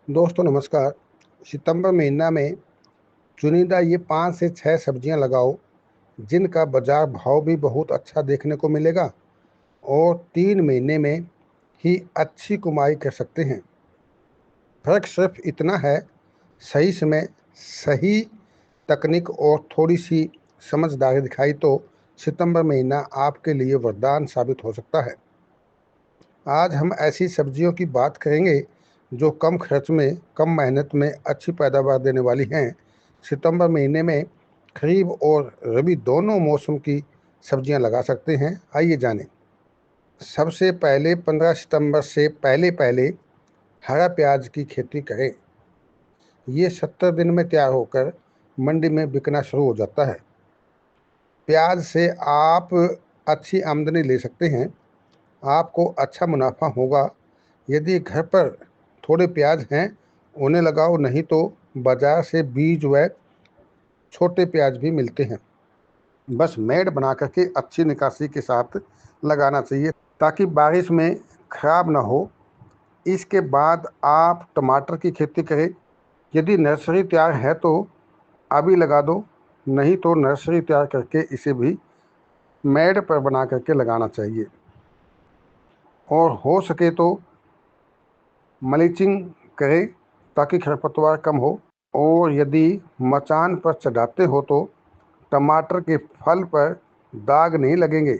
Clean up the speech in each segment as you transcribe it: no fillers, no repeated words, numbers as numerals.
दोस्तों नमस्कार। सितंबर महीना में चुनिंदा ये 5 से 6 सब्जियां लगाओ जिनका बाजार भाव भी बहुत अच्छा देखने को मिलेगा और 3 महीने में ही अच्छी कमाई कर सकते हैं। फर्क सिर्फ इतना है, सही समय, सही तकनीक और थोड़ी सी समझदारी दिखाई तो सितंबर महीना आपके लिए वरदान साबित हो सकता है। आज हम ऐसी सब्जियों की बात करेंगे जो कम खर्च में, कम मेहनत में अच्छी पैदावार देने वाली हैं। सितंबर महीने में खरीफ और रबी दोनों मौसम की सब्जियां लगा सकते हैं। आइए जानें। सबसे पहले 15 सितंबर से पहले पहले हरा प्याज की खेती करें। ये 70 दिन में तैयार होकर मंडी में बिकना शुरू हो जाता है। प्याज से आप अच्छी आमदनी ले सकते हैं। आपको अच्छा मुनाफा होगा। यदि घर पर थोड़े प्याज हैं, उन्हें लगाओ, नहीं तो बाजार से बीज व छोटे प्याज भी मिलते हैं। बस मेड़ बना करके अच्छी निकासी के साथ लगाना चाहिए ताकि बारिश में खराब ना हो। इसके बाद आप टमाटर की खेती करें। यदि नर्सरी तैयार है तो अभी लगा दो, नहीं तो नर्सरी तैयार करके इसे भी मेड़ पर बना करके लगाना चाहिए। और हो सके तो मल्चिंग करें ताकि खरपतवार कम हो। और यदि मचान पर चढ़ाते हो तो टमाटर के फल पर दाग नहीं लगेंगे,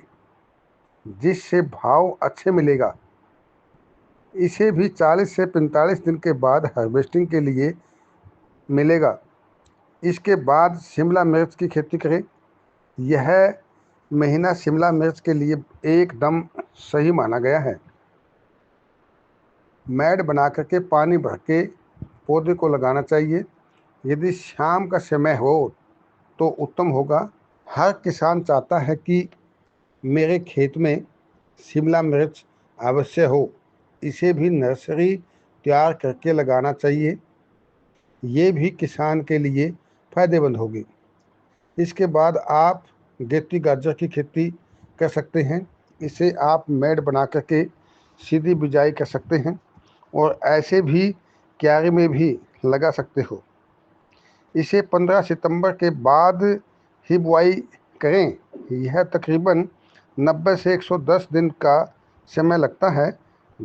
जिससे भाव अच्छे मिलेगा। इसे भी 40 से 45 दिन के बाद हार्वेस्टिंग के लिए मिलेगा। इसके बाद शिमला मिर्च की खेती करें। यह महीना शिमला मिर्च के लिए एकदम सही माना गया है। मैड बना करके पानी भर के पौधे को लगाना चाहिए। यदि शाम का समय हो तो उत्तम होगा। हर किसान चाहता है कि मेरे खेत में शिमला मिर्च अवश्य हो। इसे भी नर्सरी तैयार करके लगाना चाहिए। ये भी किसान के लिए फायदेमंद होगी। इसके बाद आप देती गाजर की खेती कर सकते हैं। इसे आप मेड़ बना करके सीधी बिजाई कर सकते हैं और ऐसे भी क्यारी में भी लगा सकते हो। इसे 15 सितंबर के बाद ही बुआई करें। यह तकरीबन 90 से 110 दिन का समय लगता है।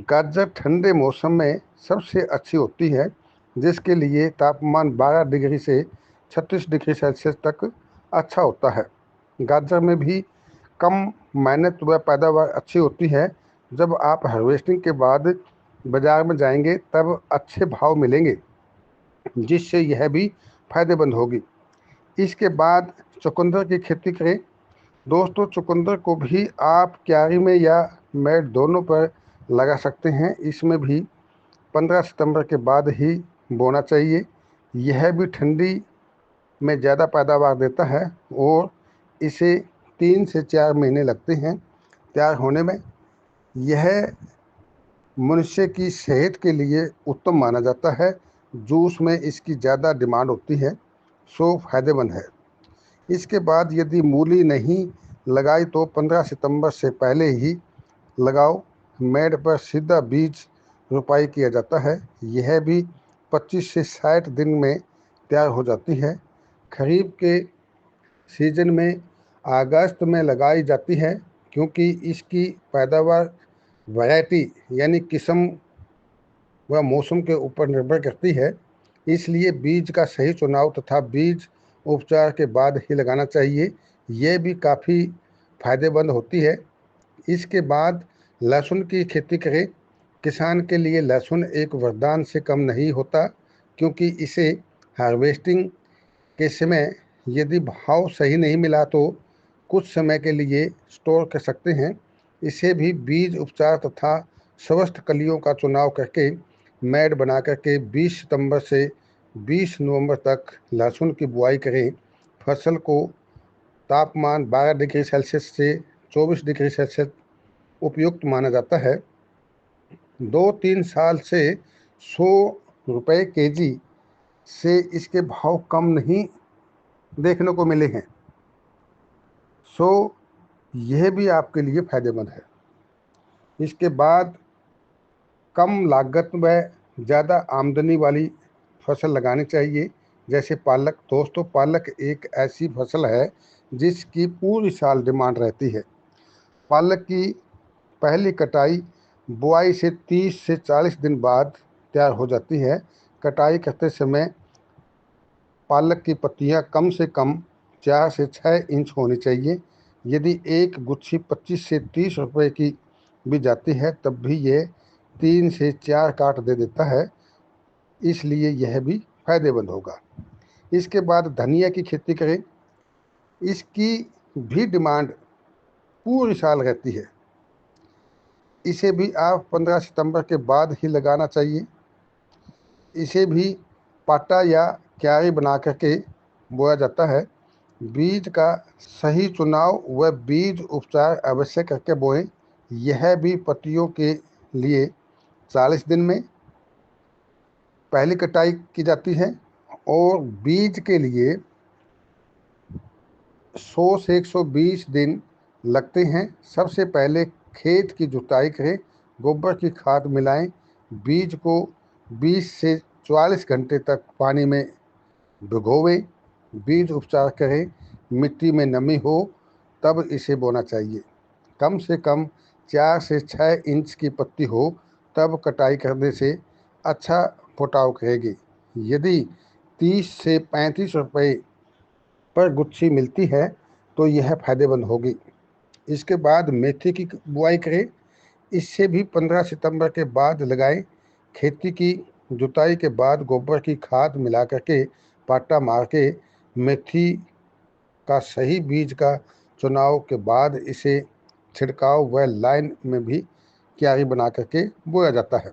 गाजर ठंडे मौसम में सबसे अच्छी होती है, जिसके लिए तापमान 12 डिग्री से 36 डिग्री सेल्सियस तक अच्छा होता है। गाजर में भी कम मेहनत व पैदावार अच्छी होती है। जब आप हार्वेस्टिंग के बाद बाज़ार में जाएंगे तब अच्छे भाव मिलेंगे, जिससे यह भी फायदेमंद होगी। इसके बाद चुकंदर की खेती करें। दोस्तों, चुकंदर को भी आप क्यारी में या मैट दोनों पर लगा सकते हैं। इसमें भी 15 सितंबर के बाद ही बोना चाहिए। यह भी ठंडी में ज़्यादा पैदावार देता है और इसे 3 से 4 महीने लगते हैं तैयार होने में। यह मनुष्य की सेहत के लिए उत्तम माना जाता है। जूस में इसकी ज़्यादा डिमांड होती है, सो फायदेमंद है। इसके बाद यदि मूली नहीं लगाई तो 15 सितंबर से पहले ही लगाओ। मेड़ पर सीधा बीज रोपाई किया जाता है। यह भी 25 से 60 दिन में तैयार हो जाती है। खरीफ के सीजन में अगस्त में लगाई जाती है, क्योंकि इसकी पैदावार वैरायटी यानी किस्म व मौसम के ऊपर निर्भर करती है। इसलिए बीज का सही चुनाव तथा बीज उपचार के बाद ही लगाना चाहिए। ये भी काफ़ी फायदेमंद होती है। इसके बाद लहसुन की खेती करें। किसान के लिए लहसुन एक वरदान से कम नहीं होता, क्योंकि इसे हार्वेस्टिंग के समय यदि भाव सही नहीं मिला तो कुछ समय के लिए स्टोर कर सकते हैं। इसे भी बीज उपचार तथा स्वस्थ कलियों का चुनाव करके मैड बना करके 20 सितंबर से 20 नवंबर तक लहसुन की बुआई करें। फसल को तापमान 12 डिग्री सेल्सियस से 24 डिग्री सेल्सियस उपयुक्त माना जाता है। 2-3 साल से 100 रुपये केजी से इसके भाव कम नहीं देखने को मिले हैं, सो यह भी आपके लिए फायदेमंद है। इसके बाद कम लागत में ज़्यादा आमदनी वाली फसल लगानी चाहिए, जैसे पालक। दोस्तों, पालक एक ऐसी फसल है जिसकी पूरी साल डिमांड रहती है। पालक की पहली कटाई बुआई से 30 से 40 दिन बाद तैयार हो जाती है। कटाई करते समय पालक की पत्तियां कम से कम 4 से 6 इंच होनी चाहिए। यदि एक गुच्छी 25 से 30 रुपए की भी जाती है तब भी ये 3 से 4 काट दे देता है, इसलिए यह भी फायदेमंद होगा। इसके बाद धनिया की खेती करें। इसकी भी डिमांड पूरी साल रहती है। इसे भी आप 15 सितंबर के बाद ही लगाना चाहिए। इसे भी पाटा या क्यारी बना करके बोया जाता है। बीज का सही चुनाव व बीज उपचार अवश्य करके बोएं। यह भी पत्तियों के लिए 40 दिन में पहली कटाई की जाती है और बीज के लिए 100 से 120 दिन लगते हैं। सबसे पहले खेत की जुताई करें, गोबर की खाद मिलाएं, बीज को 20 से 44 घंटे तक पानी में भिगोवें, बीज उपचार करें। मिट्टी में नमी हो तब इसे बोना चाहिए। कम से कम 4 से 6 इंच की पत्ती हो तब कटाई करने से अच्छा फुटाव करेगी। यदि 30 से 35 रुपए पर गुच्छी मिलती है तो यह फायदेमंद होगी। इसके बाद मेथी की बुआई करें। इससे भी 15 सितंबर के बाद लगाएं। खेती की जुताई के बाद गोबर की खाद मिला करके पाटा मार के मेथी का सही बीज का चुनाव के बाद इसे छिड़काव व लाइन में भी क्यारी बना करके बोया जाता है।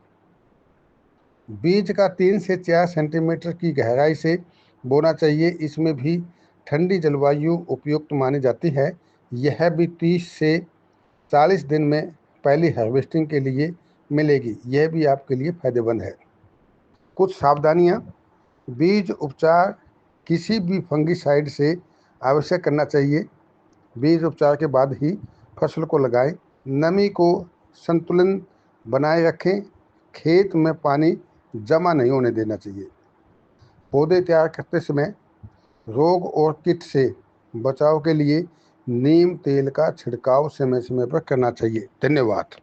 बीज का 3 से 4 सेंटीमीटर की गहराई से बोना चाहिए। इसमें भी ठंडी जलवायु उपयुक्त मानी जाती है। यह भी 30 से 40 दिन में पहली हार्वेस्टिंग के लिए मिलेगी। यह भी आपके लिए फायदेमंद है। कुछ सावधानियां। बीज उपचार किसी भी फंगिसाइड से आवश्यक करना चाहिए। बीज उपचार के बाद ही फसल को लगाएं। नमी को संतुलन बनाए रखें। खेत में पानी जमा नहीं होने देना चाहिए। पौधे तैयार करते समय रोग और कीट से बचाव के लिए नीम तेल का छिड़काव समय समय पर करना चाहिए। धन्यवाद।